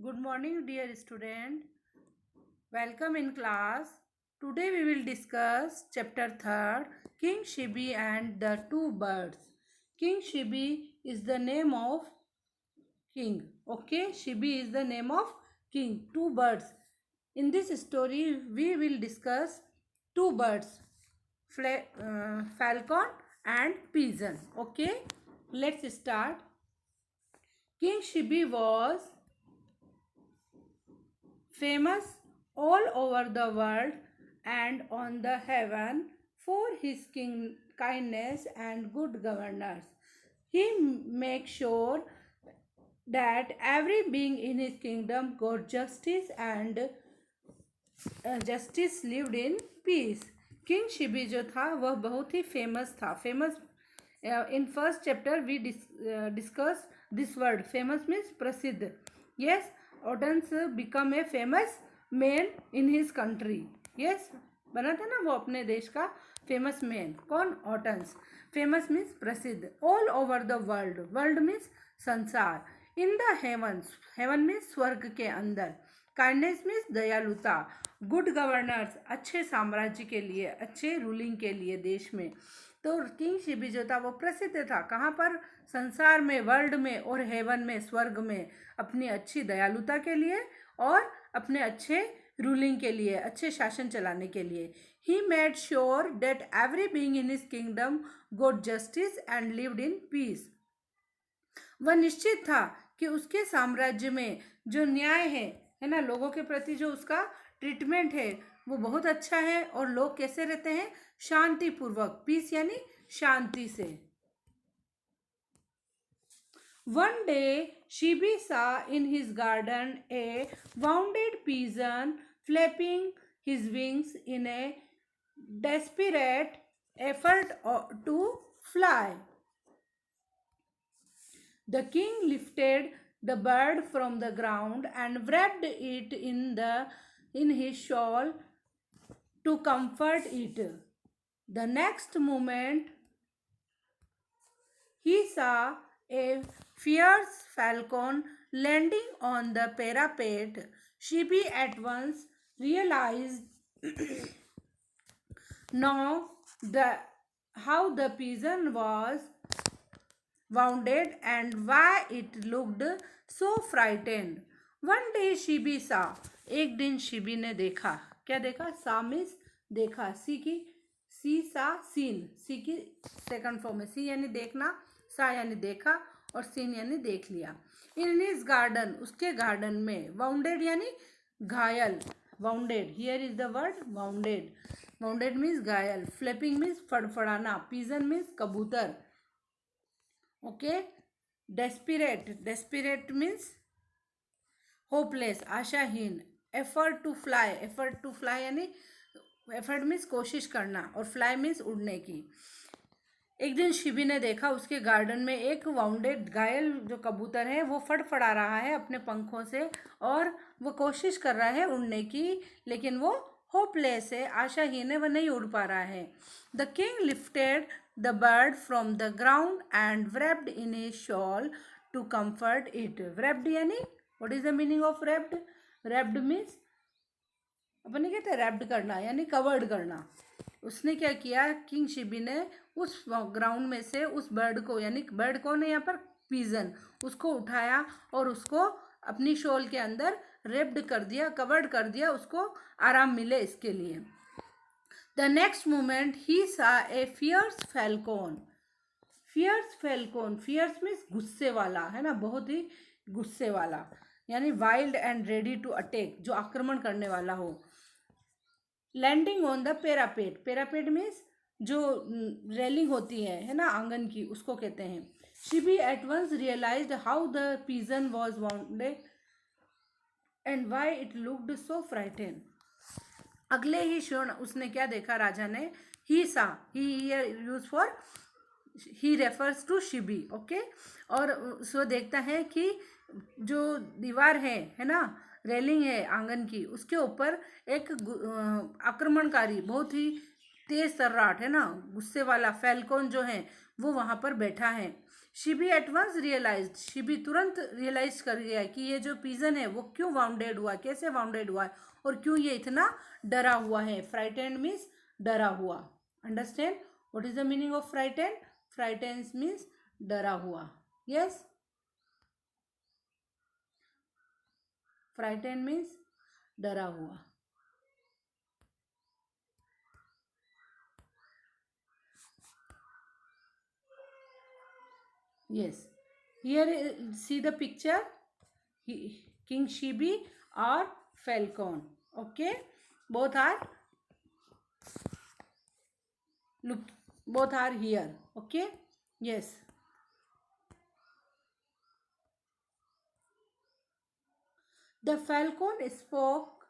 Good morning, dear student. Welcome in class. Today we will discuss chapter 3rd, King Shibi and the Two Birds. King Shibi is the name of king. Okay, Shibi is the name of king. Two birds. In this story, we will discuss two birds, falcon and pigeon. Okay, let's start. King Shibi was famous all over the world and on the heaven for his kindness and good governance. He makes sure that every being in his kingdom got justice and justice lived in peace. King Shibi जो था वह बहुत ही famous था. Famous in first chapter we discuss this word. Famous means प्रसिद्ध. Yes, ऑटन्स become a famous man in his country. Yes, बना था ना वो अपने देश का फेमस मैन. कौन? ऑटन्स. फेमस मीन्स प्रसिद्ध. All over the world. World means संसार. In the heavens. Heaven means स्वर्ग के अंदर. काइंडनेस मीन्स दयालुता. गुड गवर्नर्स, अच्छे साम्राज्य के लिए, अच्छे रूलिंग के लिए देश में. तो किंग शिबी जो था वो प्रसिद्ध था. कहाँ पर? संसार में, वर्ल्ड में और हेवन में, स्वर्ग में, अपनी अच्छी दयालुता के लिए और अपने अच्छे रूलिंग के लिए, अच्छे शासन चलाने के लिए. He made sure that every being in his kingdom got justice and lived in peace. वह निश्चित था कि उसके साम्राज्य में जो न्याय है ना, लोगों के प्रति जो उसका ट्रीटमेंट है वो बहुत अच्छा है और लोग कैसे रहते हैं? शांति पूर्वक. पीस यानी शांति से. One day, Shibi saw in his garden a wounded pigeon flapping his wings in a desperate effort to fly. The king lifted the bird from the ground and wrapped it in his shawl to comfort it. The next moment, he saw a fierce falcon landing on the parapet. Shibi at once realized now how the pigeon was wounded and why it looked so frightened. One day Shibi saw. एक दिन शिबी ने देखा. क्या देखा? सा means देखा. सी की सी सा सीन. सी की सेकंड फॉर्म है. सी यानी देखना, सा यानी देखा और सीन यानी देख लिया. इन हिज गार्डन, उसके गार्डन में. वाउंडेड यानी घायल. Wounded, here is the word wounded. Wounded means घायल. फ्लैपिंग मीन्स फड़फड़ाना. पिजन मीन्स कबूतर. Okay. Desperate. Desperate means hopeless, आशाहीन. Effort to fly. Effort to fly यानी एफर्ट मीन्स कोशिश करना और फ्लाई मीन्स उड़ने की. एक दिन शिबी ने देखा उसके गार्डन में एक वाउंडेड घायल जो कबूतर है वो फड़फड़ा रहा है अपने पंखों से और वो कोशिश कर रहा है उड़ने की, लेकिन वो होपलेस है, आशाहीन है, वह नहीं उड़ पा रहा है. The king lifted the bird from the ground and wrapped in a shawl to comfort it. wrapped यानी what is the meaning of wrapped? wrapped मीन्स अपन नहीं कहते रैप्ड करना यानी कवर्ड करना. उसने क्या किया? किंग शिबी ने उस ग्राउंड में से उस बर्ड को, यानी बर्ड कौन है यहाँ पर? पीजन. उसको उठाया और उसको अपनी शॉल के अंदर रेप्ड कर दिया, कवर्ड कर दिया, उसको आराम मिले इसके लिए. The next moment he saw a fierce falcon. Fierce falcon. Fierce means गुस्से वाला, है ना, बहुत ही गुस्से वाला, यानी wild and ready to attack, जो आक्रमण करने वाला हो. Landing on the parapet. Parapet means जो रेलिंग होती है ना, आंगन की, उसको कहते हैं. Shibi at once realized how the pigeon was wounded and why it looked so frighten. अगले ही क्षण उसने क्या देखा? राजा ने. He saw, he use for, he refers to Shibi. Okay. और उसको देखता है कि जो दीवार है ना, रेलिंग है आंगन की, उसके ऊपर एक आक्रमणकारी, बहुत ही तेज तर्राट, है ना, गुस्से वाला फैल्कॉन जो है वो वहाँ पर बैठा है. Shibi at once realize, Shibi तुरंत रियलाइज कर गया कि ये जो पिजन है वो क्यों वाउंडेड हुआ, कैसे वाउंडेड हुआ है और क्यों ये इतना डरा हुआ है. फ्राइटेंड मीन्स डरा हुआ. Understand what is the meaning of frightened? Frightened means डरा हुआ. यस, फ्राइटेंड मीन्स डरा हुआ. Yes. Here, see the picture. King Shibi or Falcon. Okay. Both are look. Both are here. Okay. Yes. The falcon spoke.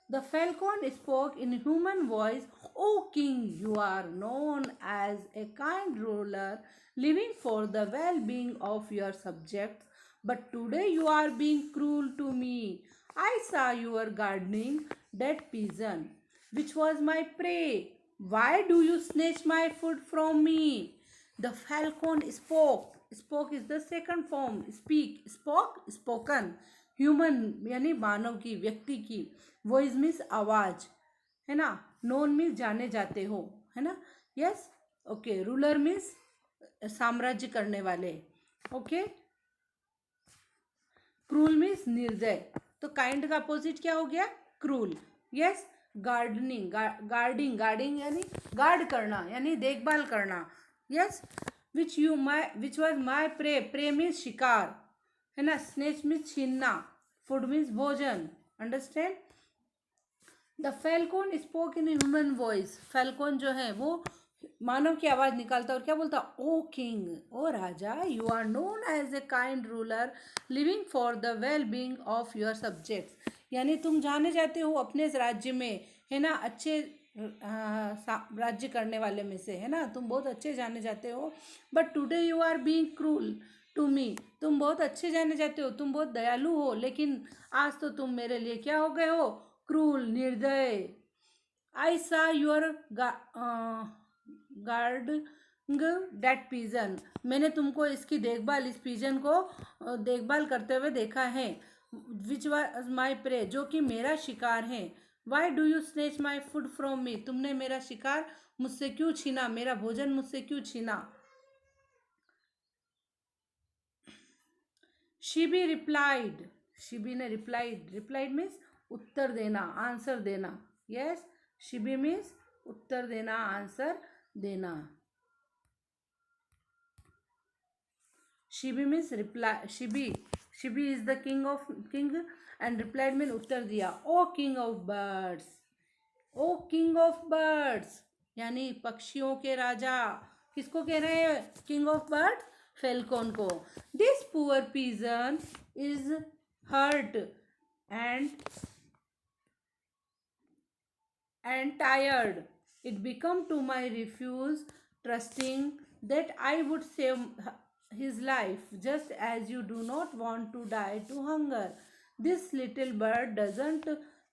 The falcon spoke in human voice. O king, you are known as a kind ruler, living for the well-being of your subjects. But today you are being cruel to me. I saw you were gardening that pigeon, which was my prey. Why do you snatch my food from me? The falcon spoke. Spoke is the second form. Speak. Spoke. Spoken. Human यानी मानव की, व्यक्ति की. Voice means आवाज, है ना. Known means जाने जाते हो, है ना. यस. ओके. रूलर मीन्स साम्राज्य करने वाले. ओके. क्रूल मीन्स निर्दय. तो काइंड का अपोजिट क्या हो गया? Cruel. Yes. Gardening, guarding, guarding यानी गार्ड करना, यानी देखभाल करना. Yes. Which was my prey. Prey means शिकार, है ना. स्नेच मीन्स छीनना. फूड मीन्स भोजन. Understand. The falcon spoke in human voice. Falcon जो है वो मानव की आवाज निकालता और क्या बोलता? ओ किंग, ओ राजा, you are known as a kind ruler, living for the well being of your subjects. यानी तुम जाने जाते हो अपने राज्य में, है ना, अच्छे राज्य करने वाले में से, है ना. तुम बहुत अच्छे जाने जाते हो. But today you are being cruel to me. तुम बहुत अच्छे जाने जाते हो, तुम बहुत दयालु हो, लेकिन आज तो तुम मेरे लिए क्या हो गए हो? क्रूल, निर्दय. आई सा यूर गार्डिंग दैट पिजन. मैंने तुमको इसकी देखभाल, इस पिजन को देखभाल करते हुए देखा है. विच वॉज माई प्रे, जो कि मेरा शिकार है. Why do you snatch my food from me. तुमने मेरा शिकार मुझसे क्यों छीना, मेरा भोजन मुझसे क्यों छीना. शिबी रिप्लाइड. शिबी ने रिप्लाइड. रिप्लाइड मीन्स उत्तर देना, आंसर देना. यस. शिबी मीन्स उत्तर देना, आंसर देना. Shibi means reply. Shibi is the king and replied mean उत्तर दिया. O king of birds. O king of birds यानी पक्षियों के राजा. किसको कह रहे हैं किंग ऑफ बर्ड? फेल्कॉन को. This poor pigeon is hurt and tired. It became to my refuge, trusting that I would save his life, just as you do not want to die to hunger. This little bird doesn't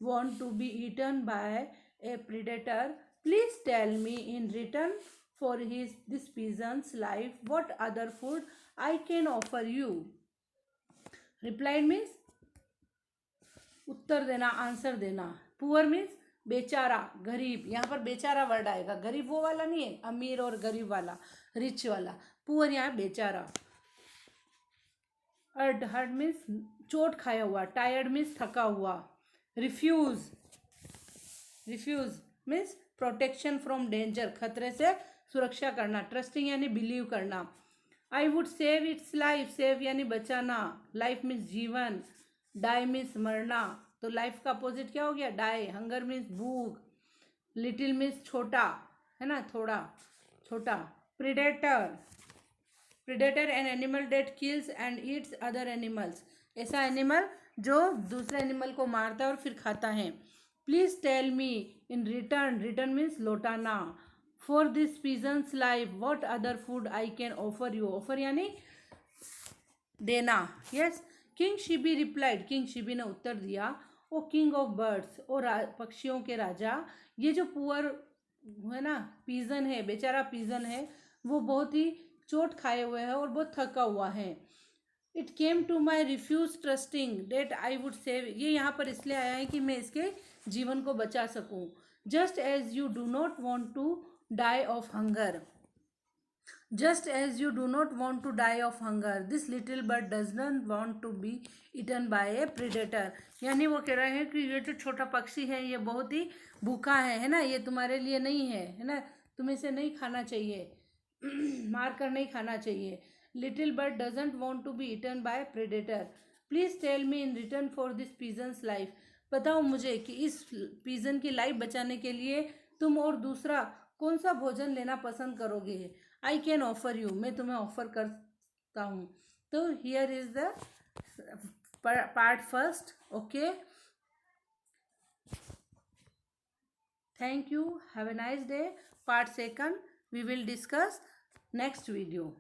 want to be eaten by a predator. Please tell me in return for this pigeon's life what other food I can offer you. Replied means उत्तर देना, answer देना. Poor means बेचारा, गरीब. यहाँ पर बेचारा word आएगा. गरीब वो वाला नहीं है, अमीर और गरीब वाला, रिच वाला. पुअर यहाँ बेचारा. हर्ट मीन्स चोट खाया हुआ. टायर्ड मीन्स थका हुआ. Refuge means protection from danger, खतरे से सुरक्षा करना. ट्रस्टिंग यानी बिलीव करना. I would save its life. Save यानी बचाना. लाइफ मीन्स जीवन. डाई मीन्स मरना. तो लाइफ का अपोजिट क्या हो गया? डाई. हंगर मीन्स भूख. लिटिल मीन्स छोटा, है ना, थोड़ा छोटा. Predator an animal that kills and eats other animals. ऐसा एनिमल जो दूसरे एनिमल को मारता है और फिर खाता है. Please tell me in return means लौटाना. For this pigeon's life what other food I can offer you. Offer यानी देना. Yes. King Shibi replied. King Shibi ने उत्तर दिया. O king of birds, O पक्षियों के राजा, ये जो पुअर है ना पिजन है, बेचारा पिजन है, वो बहुत ही चोट खाए हुए है और बहुत थका हुआ है। It came to my refuge trusting that I would save, ये यहाँ पर इसलिए आया है कि मैं इसके जीवन को बचा सकूं। Just as you do not want to die of hunger, just as you do not want to die of hunger, this little bird does not want to be eaten by a predator। यानी वो कह रहे हैं कि ये जो छोटा पक्षी है ये बहुत ही भूखा है ना, ये तुम्हारे लिए नहीं है ना, तुम्हें इसे नहीं खाना चाहिए, मार कर नहीं खाना चाहिए। Little bird doesn't want to be eaten by predator, please tell me in return for this pigeon's life, बताओ मुझे कि इस पीजन की लाइफ बचाने के लिए तुम और दूसरा कौन सा भोजन लेना पसंद करोगे। आई कैन ऑफर यू, मैं तुम्हें ऑफर करता हूँ। तो here is the part first. Okay, thank you, have a nice day। Part second we will discuss next video।